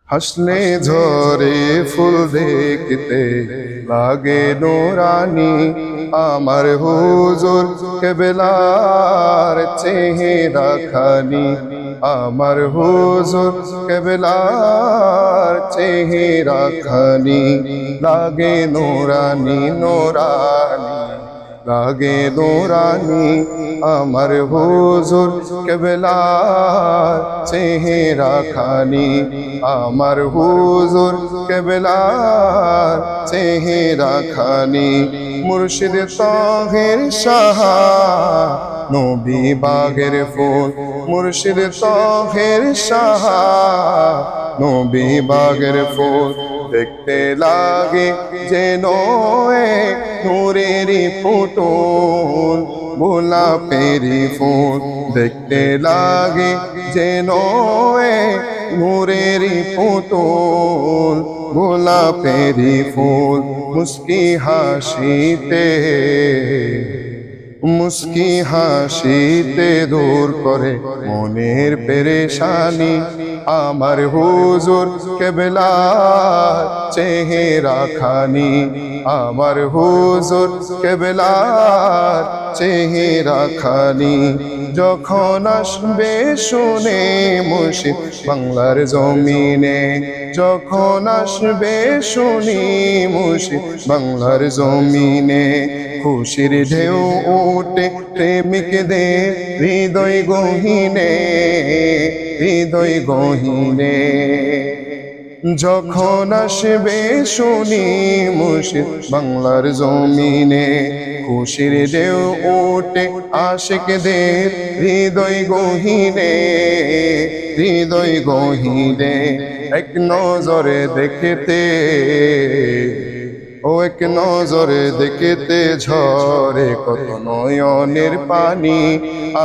হাসলে ঝরে ফুল দেখতে লাগে নুরানি, আমার হুজুর কেবলার চেহারা খানি, আমার হুজুর কেবলার চেহারা খানি, লাগে নুরানি নুরানি, লাগে নুরানি, আমার হুজুর কেবলার চেহারা খানি, আমার হুজুর কেবলার চেহারা খানি। মুর্শিদ তাহের শাহ নবী বাগের ফুল, মুর্শিদ তাহের শাহ নবী বাগের ফুল, দেখতে লাগে যেন এক নূরেরই পুতুল, গোলাপেরই ফুল, দেখতে লাগে যেন এক নূরেরই পুতুল, গোলাপেরই ফুল। মুস্কি হাসিতে, মুস্কি হাসিতে দূর করে মনের পেরেশানি, আমার হুজুর কেবলার চেহারা খানি, আমার হুজুর কেবলার চেহারা খানি। যখন আসবে শুনে মুর্শিদ বাংলার জমিনে, যখন আসবে শুনি মুর্শিদ বাংলার জমিনে, খুশির ঢেউ উঠে প্রেমিকদের হৃদয় গহীনে, হৃদয় গহীনে। যখন আসবে শুনি মুর্শিদ বাংলার জমিনে, খুশির ঢেউ উঠে আশিকদের হৃদয় গহীনে, হৃদয় গহীনে। এক নজরে দেখতে, ও এক নজরে দেখতে ঝরে কত নয়নের পানি,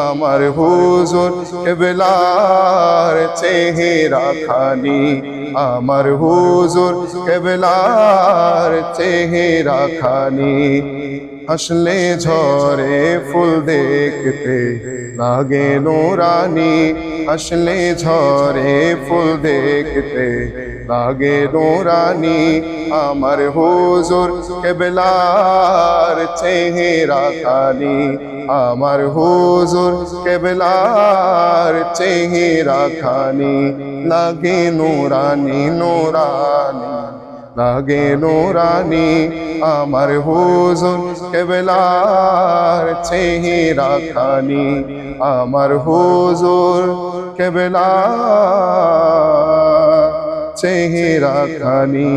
আমার হুজুর কেবলার চেহারা খানি, আমার হুজুর কেবলার চেহারা খানি। হাসলে ঝরে ফুল দেখতে লাগে নুরানি, হাসলে ঝরে ফুল দেখতে লাগে নুরানি, আমার হুজুর কেবলার চেহারা খানি, আমার হুজুর কেবলার চেহারা খানি, লাগে নুরানি নুরানি, লাগে নুরানি, আমার হুজুর কেবলার চেহারা খানি, আমার হুজুর কেবলার চেহারা খানি।